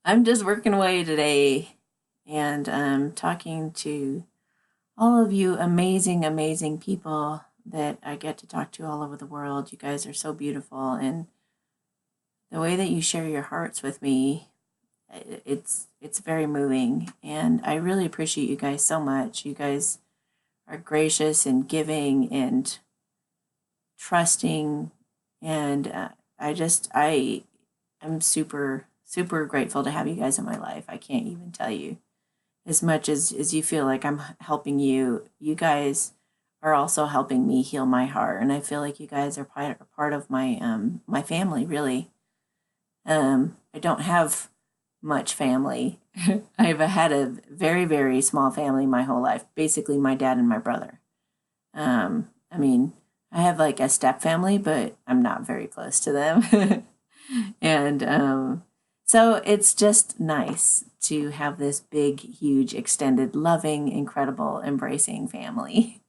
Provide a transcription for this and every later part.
I'm just working away today and talking to all of you amazing, amazing people that I get to talk to all over the world. You guys are so beautiful, and the way that you share your hearts with me, it's very moving, and I really appreciate you guys so much. You guys are gracious and giving and trusting, and I am super super grateful to have you guys in my life. I can't even tell you. As much as you feel like I'm helping you, you guys are also helping me heal my heart, and I feel like you guys are part of my family, really. I don't have much family. I've had a very very small family my whole life, basically my dad and my brother. I mean, I have like a step family, but I'm not very close to them. And so it's just nice to have this big, huge, extended, loving, incredible, embracing family.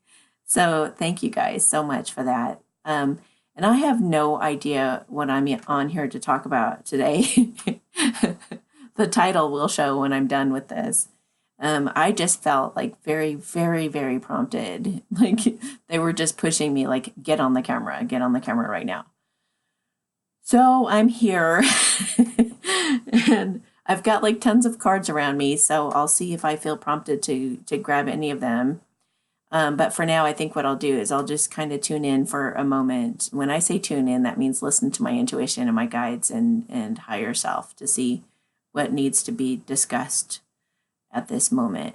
So thank you guys so much for that. And I have no idea what I'm on here to talk about today. The title will show when I'm done with this. I just felt like very, very, very prompted. Like they were just pushing me, like, get on the camera right now. So I'm here and I've got like tons of cards around me, so I'll see if I feel prompted to grab any of them. But for now, I think what I'll do is I'll just kind of tune in for a moment. When I say tune in, that means listen to my intuition and my guides and higher self to see what needs to be discussed at this moment.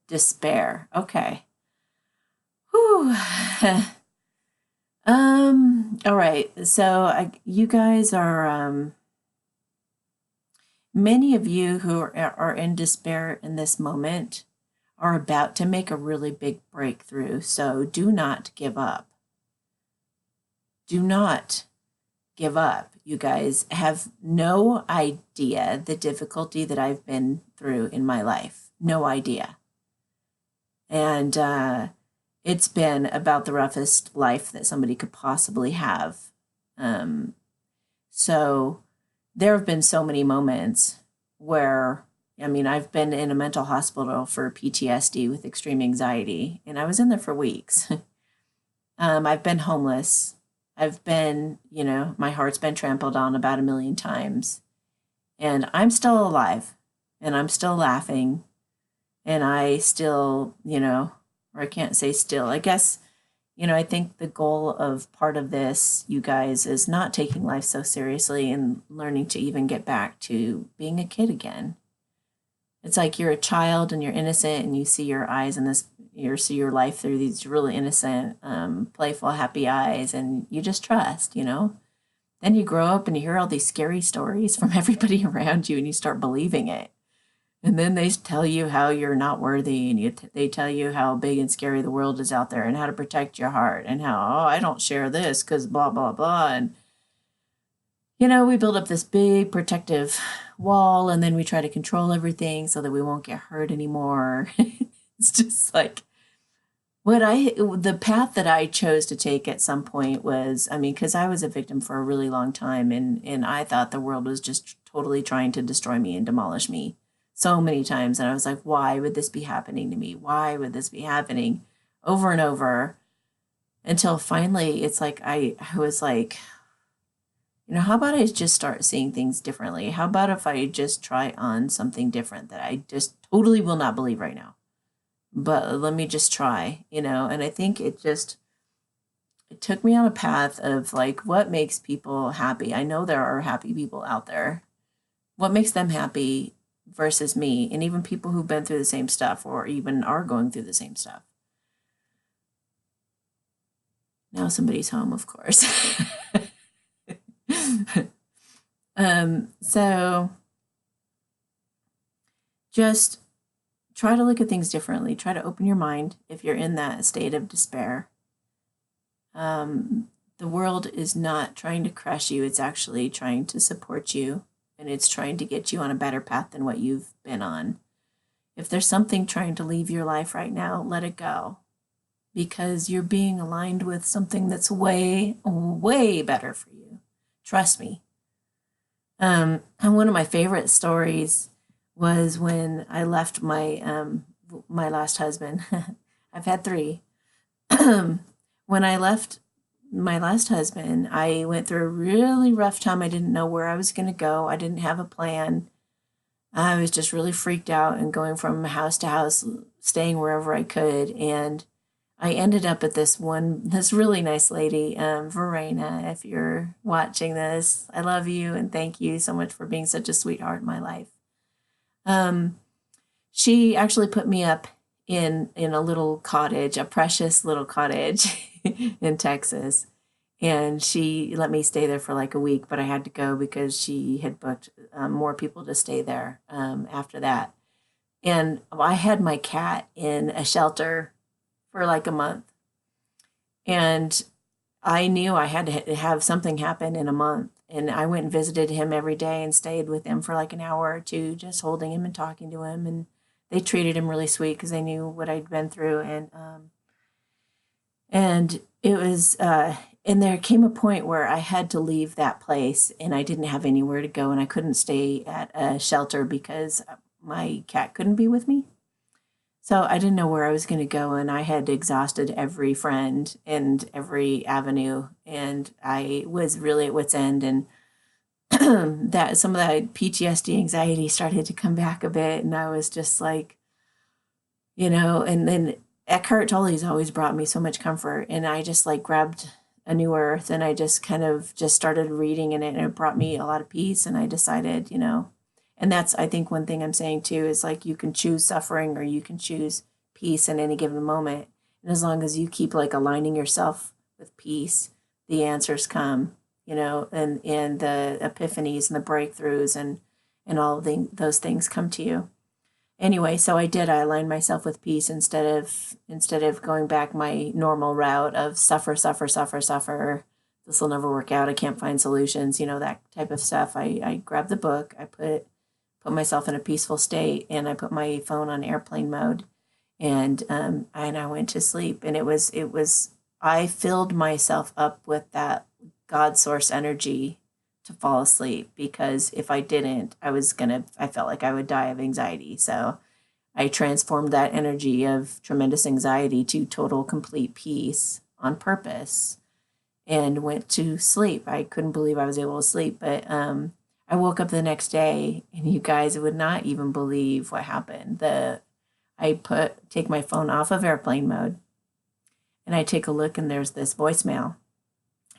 Despair. Okay. Whew. All right. So you guys are, many of you who are in despair in this moment are about to make a really big breakthrough. So do not give up. Do not give up. You guys have no idea the difficulty that I've been through in my life. No idea. And it's been about the roughest life that somebody could possibly have. So there have been so many moments where, I mean, I've been in a mental hospital for PTSD with extreme anxiety, and I was in there for weeks. I've been homeless. I've been, my heart's been trampled on about 1,000,000 times, and I'm still alive, and I'm still laughing, and I still, or I can't say still, I guess, I think the goal of part of this, you guys, is not taking life so seriously and learning to even get back to being a kid again. It's like you're a child and you're innocent and you see your eyes in this, you see your life through these really innocent, playful, happy eyes, and you just trust. Then you grow up and you hear all these scary stories from everybody around you and you start believing it. And then they tell you how you're not worthy, and they tell you how big and scary the world is out there and how to protect your heart and how, oh, I don't share this because blah, blah, blah. And, we build up this big protective wall, and then we try to control everything so that we won't get hurt anymore. It's just like the path that I chose to take at some point was, because I was a victim for a really long time, and I thought the world was just totally trying to destroy me and demolish me so many times. And I was like, why would this be happening to me? Why would this be happening over and over? Until finally, it's like, I was like, how about I just start seeing things differently? How about if I just try on something different that I just totally will not believe right now? But let me just try, and I think it took me on a path of like, what makes people happy? I know there are happy people out there. What makes them happy versus me, and even people who've been through the same stuff or even are going through the same stuff. Now somebody's home, of course. So just try to look at things differently. Try to open your mind if you're in that state of despair. The world is not trying to crush you. It's actually trying to support you, and it's trying to get you on a better path than what you've been on. If there's something trying to leave your life right now, let it go, because you're being aligned with something that's way, way better for you. Trust me. And one of my favorite stories was when I left my last husband. I've had three. When I left my last husband, I went through a really rough time. I didn't know where I was going to go. I didn't have a plan. I was just really freaked out and going from house to house, staying wherever I could. And I ended up at this really nice lady, Verena, if you're watching this, I love you and thank you so much for being such a sweetheart in my life. She actually put me up in a little cottage, a precious little cottage in Texas. And she let me stay there for like a week, but I had to go because she had booked more people to stay there after that. And I had my cat in a shelter for like a month. And I knew I had to have something happen in a month. And I went and visited him every day and stayed with him for like an hour or two, just holding him and talking to him. And they treated him really sweet because they knew what I'd been through. And it was, and there came a point where I had to leave that place and I didn't have anywhere to go and I couldn't stay at a shelter because my cat couldn't be with me. So I didn't know where I was going to go, and I had exhausted every friend and every avenue, and I was really at wit's end. And that some of that PTSD anxiety started to come back a bit, and I was just like, and then Eckhart Tolle's always brought me so much comfort, and I just like grabbed A New Earth, and I just kind of just started reading in it, and it brought me a lot of peace, and I decided, and that's, I think, one thing I'm saying too is like you can choose suffering or you can choose peace in any given moment. And as long as you keep like aligning yourself with peace, the answers come, and the epiphanies and the breakthroughs and all of those things come to you. Anyway, so I aligned myself with peace instead of going back my normal route of suffer. This will never work out. I can't find solutions, that type of stuff. I grabbed the book, I put myself in a peaceful state, and I put my phone on airplane mode, and I went to sleep. And it was I filled myself up with that God source energy to fall asleep, because if I didn't, I felt like I would die of anxiety. So I transformed that energy of tremendous anxiety to total complete peace on purpose and went to sleep. I couldn't believe I was able to sleep, but I woke up the next day, and you guys would not even believe what happened. I take my phone off of airplane mode, and I take a look, and there's this voicemail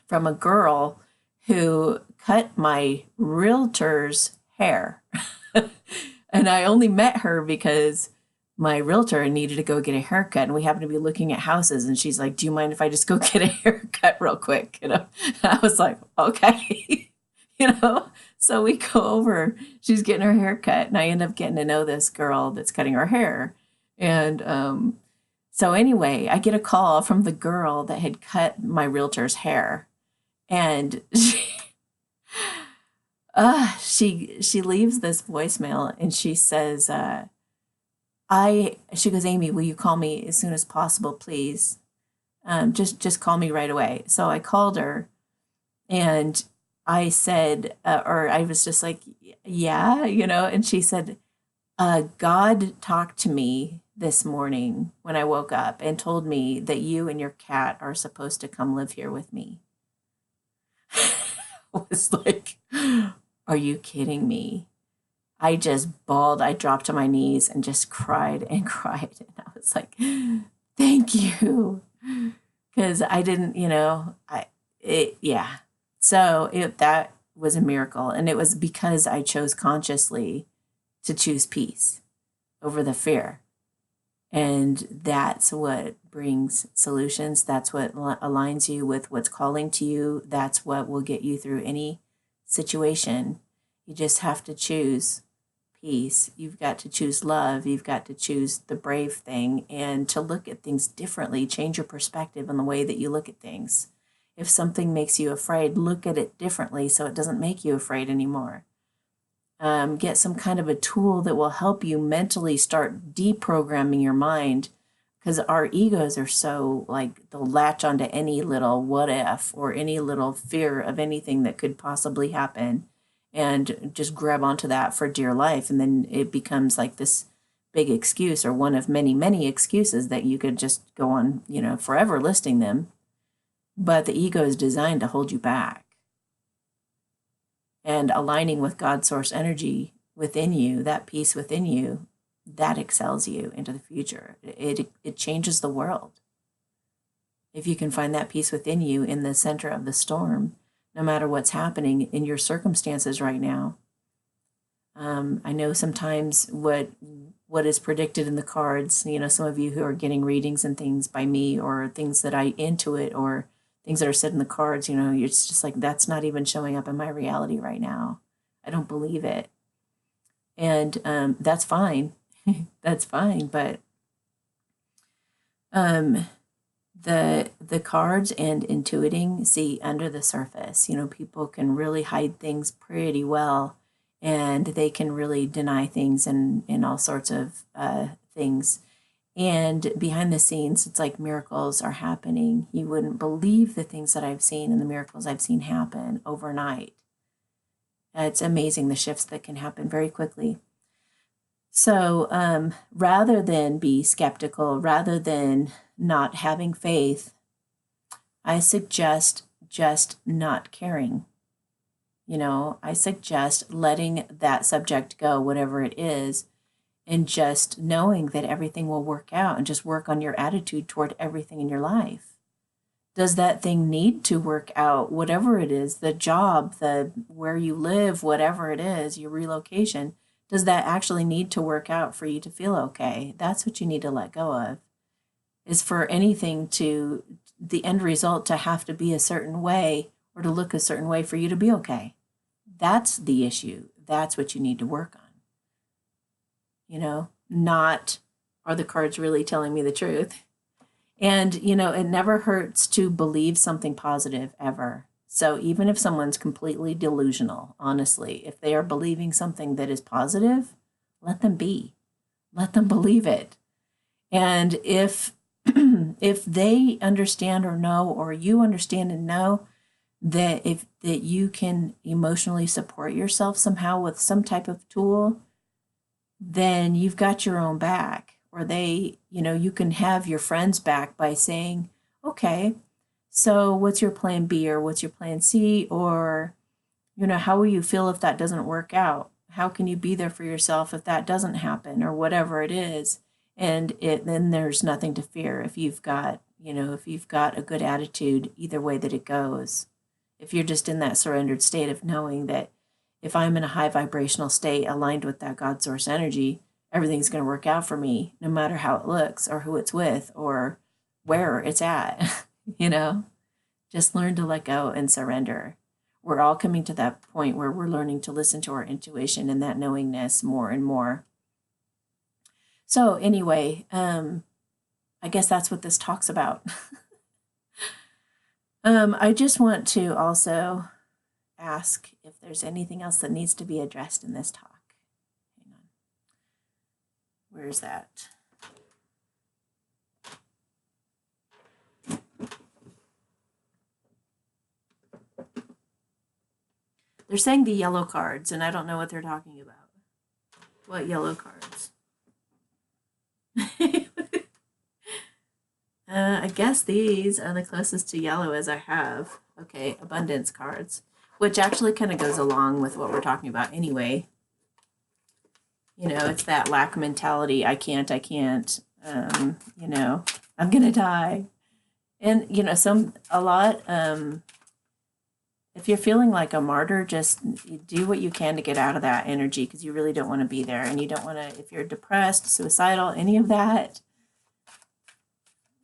from a girl who cut my realtor's hair. And I only met her because my realtor needed to go get a haircut, and we happened to be looking at houses, and she's like, "Do you mind if I just go get a haircut real quick?" I was like, "Okay." So we go over, she's getting her hair cut, and I end up getting to know this girl that's cutting her hair. And so anyway, I get a call from the girl that had cut my realtor's hair, and she leaves this voicemail, and she says, she goes, "Amy, will you call me as soon as possible, please? Just call me right away." So I called her, and I said, or I was just like, "Yeah," and she said, "God talked to me this morning when I woke up and told me that you and your cat are supposed to come live here with me." I was like, "Are you kidding me?" I just bawled. I dropped to my knees and just cried and cried. And I was like, "Thank you." Because I didn't, yeah. So that was a miracle. And it was because I chose consciously to choose peace over the fear. And that's what brings solutions. That's what aligns you with what's calling to you. That's what will get you through any situation. You just have to choose peace. You've got to choose love. You've got to choose the brave thing and to look at things differently. Change your perspective on the way that you look at things. If something makes you afraid, look at it differently so it doesn't make you afraid anymore. Get some kind of a tool that will help you mentally start deprogramming your mind, because our egos are so like they'll latch onto any little what if or any little fear of anything that could possibly happen. and just grab onto that for dear life. And then it becomes like this big excuse, or one of many, many excuses that you could just go on, forever listing them. But the ego is designed to hold you back. And aligning with God's source energy within you, that peace within you, that excels you into the future. It changes the world. If you can find that peace within you in the center of the storm, no matter what's happening in your circumstances right now. I know sometimes what is predicted in the cards, some of you who are getting readings and things by me, or things that I intuit, or things that are said in the cards, it's just like, that's not even showing up in my reality right now. I don't believe it. And that's fine. That's fine. But the cards and intuiting see under the surface. People can really hide things pretty well, and they can really deny things and all sorts of things. And behind the scenes, it's like miracles are happening. You wouldn't believe the things that I've seen and the miracles I've seen happen overnight. It's amazing the shifts that can happen very quickly. So rather than be skeptical, rather than not having faith, I suggest just not caring. I suggest letting that subject go, whatever it is, and just knowing that everything will work out, and just work on your attitude toward everything in your life. Does that thing need to work out, whatever it is, the job, where you live, whatever it is, your relocation, does that actually need to work out for you to feel okay? That's what you need to let go of, is for anything to, the end result to have to be a certain way or to look a certain way for you to be okay. That's the issue. That's what you need to work on. Not, are the cards really telling me the truth? And, it never hurts to believe something positive ever. So even if someone's completely delusional, honestly, if they are believing something that is positive, let them be. Let them believe it. And if they understand or know, or you understand and know that that you can emotionally support yourself somehow with some type of tool, then you've got your own back. Or you can have your friends back by saying, okay, so what's your plan B, or what's your plan C? Or, how will you feel if that doesn't work out? How can you be there for yourself if that doesn't happen, or whatever it is? And then there's nothing to fear if you've got a good attitude, either way that it goes. If you're just in that surrendered state of knowing that if I'm in a high vibrational state aligned with that God source energy, everything's going to work out for me, no matter how it looks, or who it's with, or where it's at. Just learn to let go and surrender. We're all coming to that point where we're learning to listen to our intuition and that knowingness more and more. So anyway, I guess that's what this talks about. I just want to also ask if there's anything else that needs to be addressed in this talk. Hang on. Where's that? They're saying the yellow cards, and I don't know what they're talking about. What yellow cards? I guess these are the closest to yellow as I have. Okay, abundance cards, which actually kind of goes along with what we're talking about anyway. It's that lack mentality. I can't, I'm going to die. And, if you're feeling like a martyr, just do what you can to get out of that energy, because you really don't want to be there. And you don't want to, if you're depressed, suicidal, any of that,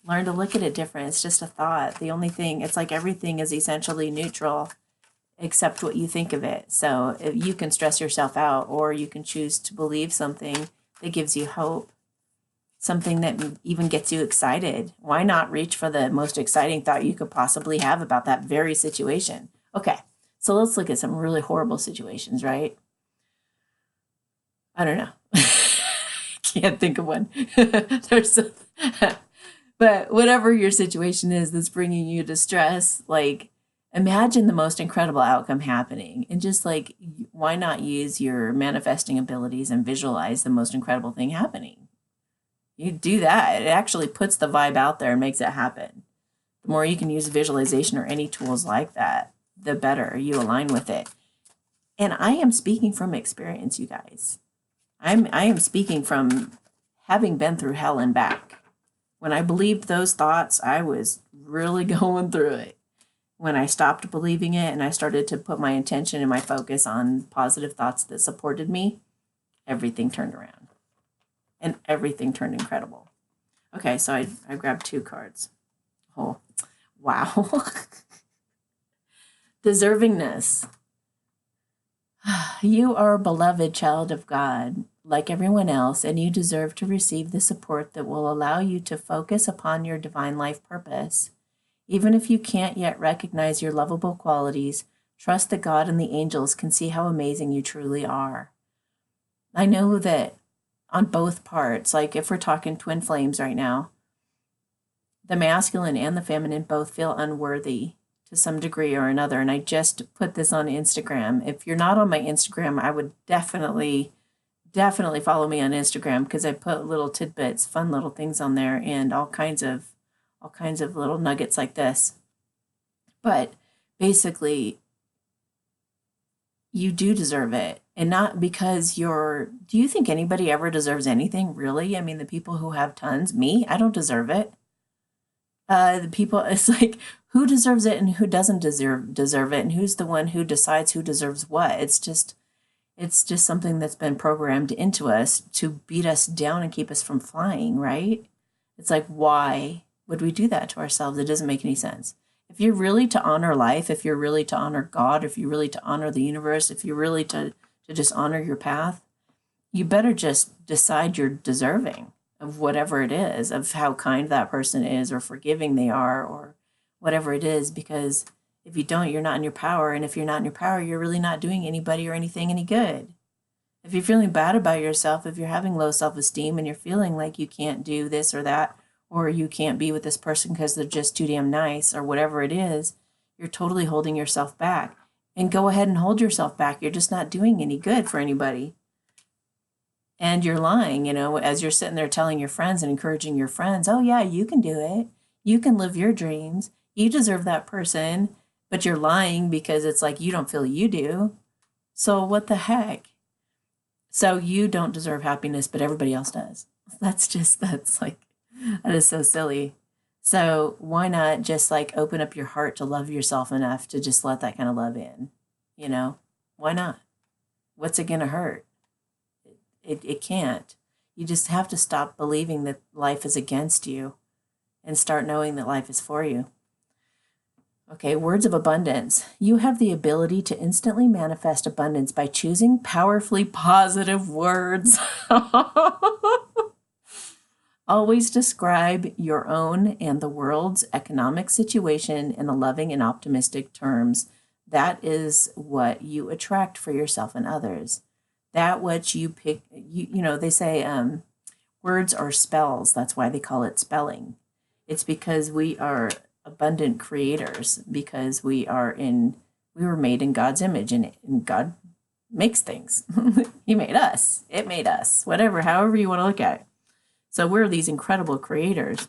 learn to look at it different. It's just a thought. The only thing, it's like everything is essentially neutral except what you think of it. So if you can stress yourself out, or you can choose to believe something that gives you hope, something that even gets you excited. Why not reach for the most exciting thought you could possibly have about that very situation? Okay, so let's look at some really horrible situations, right? I don't know. Can't think of one. But whatever your situation is that's bringing you distress, like, imagine the most incredible outcome happening, and just like why not use your manifesting abilities and visualize the most incredible thing happening? You do that, it actually puts the vibe out there and makes it happen. The more you can use visualization or any tools like that, the better you align with it. And I am speaking from experience, you guys. I am speaking from having been through hell and back. When I believed those thoughts, I was really going through it. When I stopped believing it and I started to put my intention and my focus on positive thoughts that supported me, everything turned around. And everything turned incredible. Okay, so I grabbed 2 cards. Oh, wow. Deservingness. You are a beloved child of God, like everyone else, and you deserve to receive the support that will allow you to focus upon your divine life purpose. Even if you can't yet recognize your lovable qualities, trust that God and the angels can see how amazing you truly are. I know that on both parts, like if we're talking twin flames right now, the masculine and the feminine both feel unworthy to some degree or another. And I just put this on Instagram. If you're not on my Instagram, I would definitely follow me on Instagram, because I put little tidbits, fun little things on there, and all kinds of little nuggets like this. But basically, you do deserve it. And not because do you think anybody ever deserves anything, really? I mean, the people who have tons, me, I don't deserve it. The people, it's like, who deserves it and who doesn't deserve it, and who's the one who decides who deserves what? It's just something that's been programmed into us to beat us down and keep us from flying, right? It's like, why would we do that to ourselves? It doesn't make any sense. If you're really to honor life, if you're really to honor God, if you're really to honor the universe, if you're really to just honor your path, you better just decide you're deserving of whatever it is, of how kind that person is or forgiving they are or whatever it is, because if you don't, you're not in your power. And if you're not in your power, you're really not doing anybody or anything any good. If you're feeling bad about yourself, if you're having low self-esteem and you're feeling like you can't do this or that, or you can't be with this person because they're just too damn nice or whatever it is, you're totally holding yourself back. And go ahead and hold yourself back. You're just not doing any good for anybody. And you're lying, as you're sitting there telling your friends and encouraging your friends, oh yeah, you can do it. You can live your dreams. You deserve that person. But you're lying because it's like you don't feel you do. So what the heck? So you don't deserve happiness, but everybody else does. That is so silly. So why not just like open up your heart to love yourself enough to just let that kind of love in? Why not? What's it going to hurt? It can't. You just have to stop believing that life is against you and start knowing that life is for you. Okay, words of abundance. You have the ability to instantly manifest abundance by choosing powerfully positive words. Always describe your own and the world's economic situation in a loving and optimistic terms. That is what you attract for yourself and others. That what you pick, they say words are spells. That's why they call it spelling. It's because we are abundant creators, because we were made in God's image, and God makes things. He made us. It made us. However you want to look at it. So we're these incredible creators.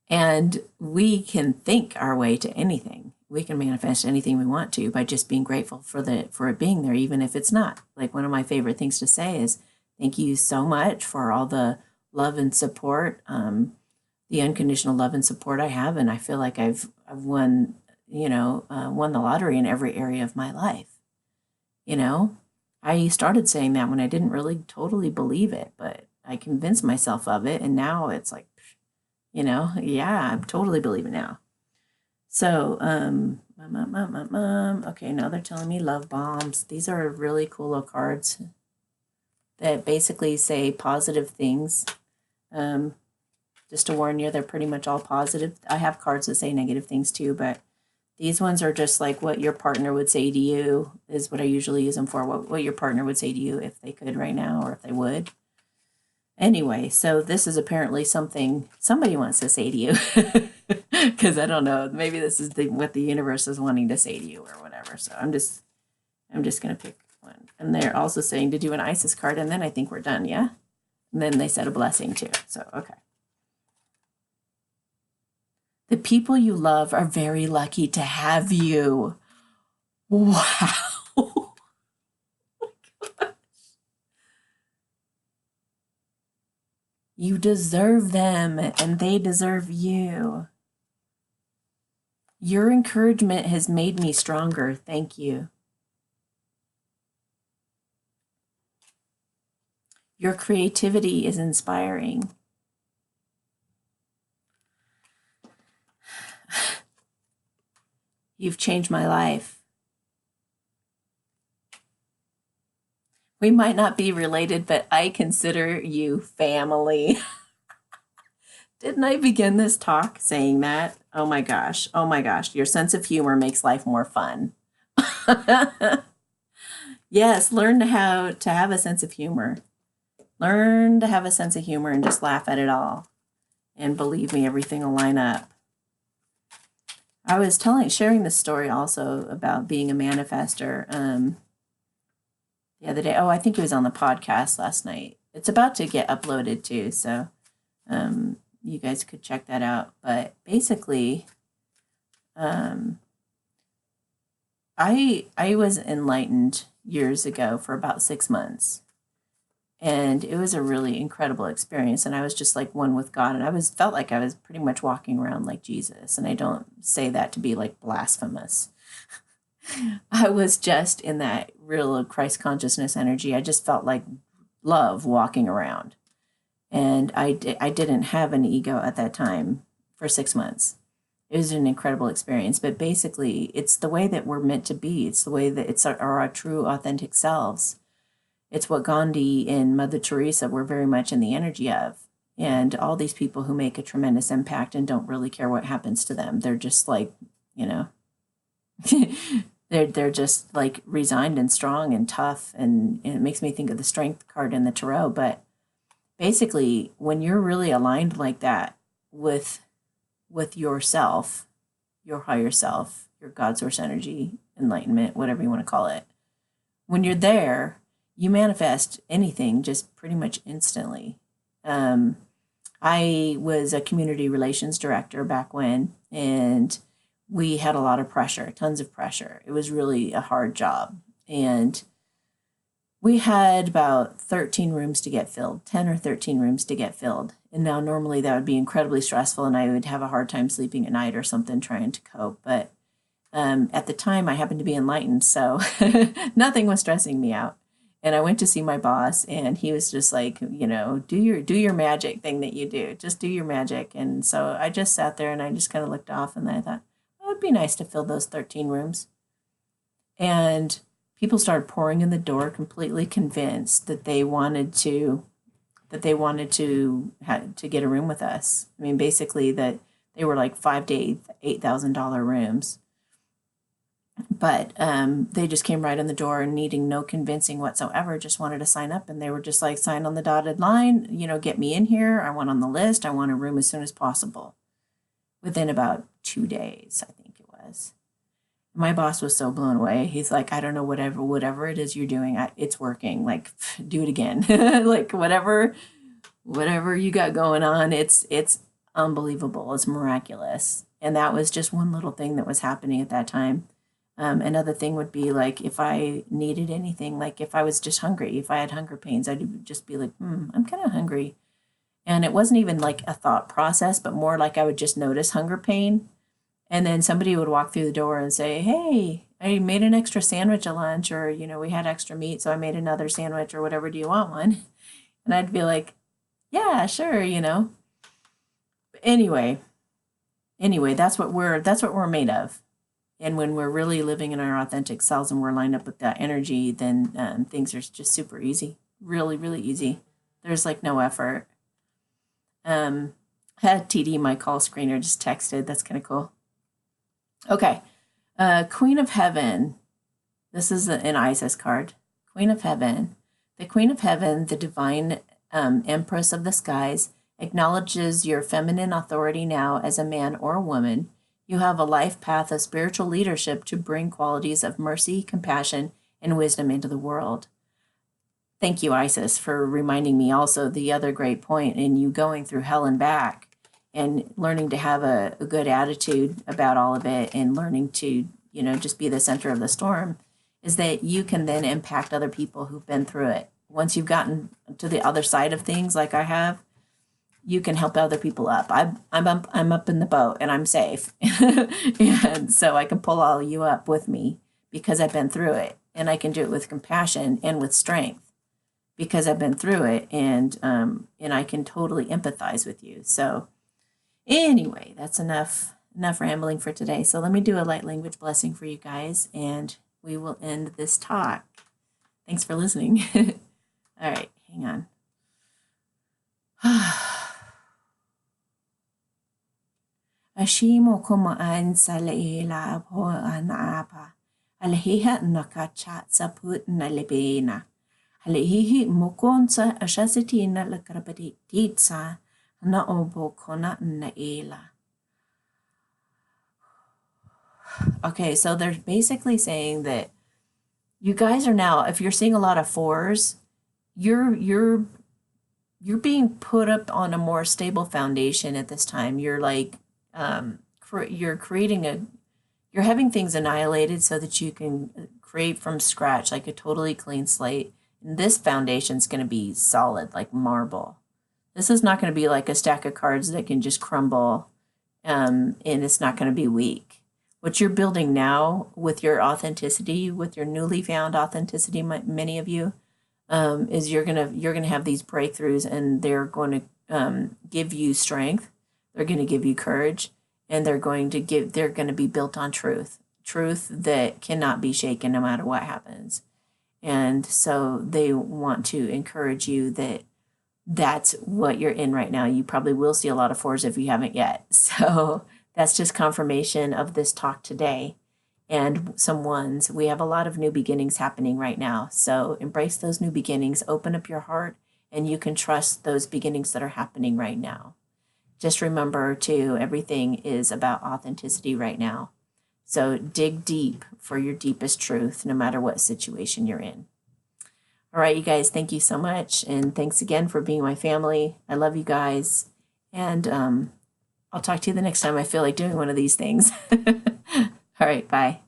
And we can think our way to anything. We can manifest anything we want to by just being grateful for it being there, even if it's not. Like, one of my favorite things to say is, thank you so much for all the love and support, the unconditional love and support I have. And I feel like I've won the lottery in every area of my life. I started saying that when I didn't really totally believe it, but I convinced myself of it. And now it's like, yeah, I totally believe it now. So, okay, now they're telling me love bombs. These are really cool little cards that basically say positive things. Just to warn you, they're pretty much all positive. I have cards that say negative things too, but these ones are just like what your partner would say to you is what I usually use them for. What your partner would say to you if they could right now, or if they would. Anyway, so this is apparently something somebody wants to say to you, because I don't know, maybe this is what the universe is wanting to say to you or whatever. So I'm I'm just going to pick one. And they're also saying to do an Isis card, and then I think we're done, yeah? And then they said a blessing too, so okay. The people you love are very lucky to have you. Wow. Oh my gosh. You deserve them, and they deserve you. Your encouragement has made me stronger. Thank you. Your creativity is inspiring. You've changed my life. We might not be related, but I consider you family. Didn't I begin this talk saying that? Oh my gosh. Oh my gosh. Your sense of humor makes life more fun. Yes, learn to have a sense of humor. Learn to have a sense of humor and just laugh at it all. And believe me, everything will line up. I was sharing this story also about being a manifester the other day. Oh, I think it was on the podcast last night. It's about to get uploaded too, so you guys could check that out. But basically, I was enlightened years ago for about 6 months. And it was a really incredible experience. And I was just like one with God. And felt like I was pretty much walking around like Jesus. And I don't say that to be like blasphemous. I was just in that real Christ consciousness energy. I just felt like love walking around. And I didn't have an ego at that time for 6 months. It was an incredible experience. But basically, it's the way that we're meant to be. It's the way that it's our true, authentic selves. It's what Gandhi and Mother Teresa were very much in the energy of. And all these people who make a tremendous impact and don't really care what happens to them. They're just like, they're just like resigned and strong and tough. And it makes me think of the strength card in the tarot. But basically, when you're really aligned like that with yourself, your higher self, your God source energy, enlightenment, whatever you want to call it, when you're there, you manifest anything just pretty much instantly. I was a community relations director back when, and we had a lot of pressure, tons of pressure. It was really a hard job. And we had about 13 rooms to get filled, 10 or 13 rooms to get filled. And now normally that would be incredibly stressful, and I would have a hard time sleeping at night or something trying to cope. But at the time, I happened to be enlightened, so nothing was stressing me out. And I went to see my boss, and he was just like, do your magic thing that you do. Just do your magic. And so I just sat there and I just kind of looked off, and then I thought, oh, it'd be nice to fill those 13 rooms. And people started pouring in the door, completely convinced that they wanted to get a room with us. I mean, basically that they were like $5,000 to $8,000 rooms. But they just came right in the door and needing no convincing whatsoever, just wanted to sign up. And they were just like, sign on the dotted line, get me in here. I want on the list. I want a room as soon as possible. Within about 2 days, I think it was. My boss was so blown away. He's like, I don't know, whatever it is you're doing, it's working. Like, do it again. Like, whatever you got going on, it's unbelievable. It's miraculous. And that was just one little thing that was happening at that time. Another thing would be like, if I needed anything, like if I was just hungry, if I had hunger pains, I'd just be like, I'm kind of hungry. And it wasn't even like a thought process, but more like I would just notice hunger pain. And then somebody would walk through the door and say, hey, I made an extra sandwich at lunch, or, we had extra meat, so I made another sandwich or whatever. Do you want one? And I'd be like, yeah, sure, Anyway, that's what we're made of. And when we're really living in our authentic selves and we're lined up with that energy, then things are just super easy, really, really easy. There's like no effort. Had TD, my call screener, just texted. That's kind of cool. Okay. Queen of Heaven. This is an Isis card. Queen of Heaven. The Queen of Heaven, the divine empress of the skies, acknowledges your feminine authority now as a man or a woman. You have a life path of spiritual leadership to bring qualities of mercy, compassion, and wisdom into the world. Thank you, Isis, for reminding me also the other great point in you going through hell and back and learning to have a good attitude about all of it and learning to, just be the center of the storm, is that you can then impact other people who've been through it. Once you've gotten to the other side of things like I have, you can help other people up. I'm up in the boat and I'm safe. And so I can pull all of you up with me because I've been through it, and I can do it with compassion and with strength because I've been through it, and I can totally empathize with you. So anyway, that's enough rambling for today. So let me do a light language blessing for you guys, and we will end this talk. Thanks for listening. All right, hang on. Ashimo kuma an salaila po anapa. Alhiha nakachat saput na lebena. Alihihi mokonsa ashasitina la karabaditsa na obo kona na ela. Okay, so they're basically saying that you guys are now, if you're seeing a lot of fours, you're being put up on a more stable foundation at this time. You're like, you're having things annihilated so that you can create from scratch, like a totally clean slate. And this foundation is going to be solid, like marble. This is not going to be like a stack of cards that can just crumble, and it's not going to be weak. What you're building now with your authenticity, with your newly found authenticity, many of you, is you're gonna have these breakthroughs, and they're going to give you strength. They're going to give you courage, and they're going to be built on truth that cannot be shaken no matter what happens. And so they want to encourage you that that's what you're in right now. You probably will see a lot of fours if you haven't yet. So that's just confirmation of this talk today. And some ones. We have a lot of new beginnings happening right now. So embrace those new beginnings, open up your heart, and you can trust those beginnings that are happening right now. Just remember too, everything is about authenticity right now. So dig deep for your deepest truth, no matter what situation you're in. All right, you guys, thank you so much. And thanks again for being my family. I love you guys. And I'll talk to you the next time I feel like doing one of these things. All right, bye.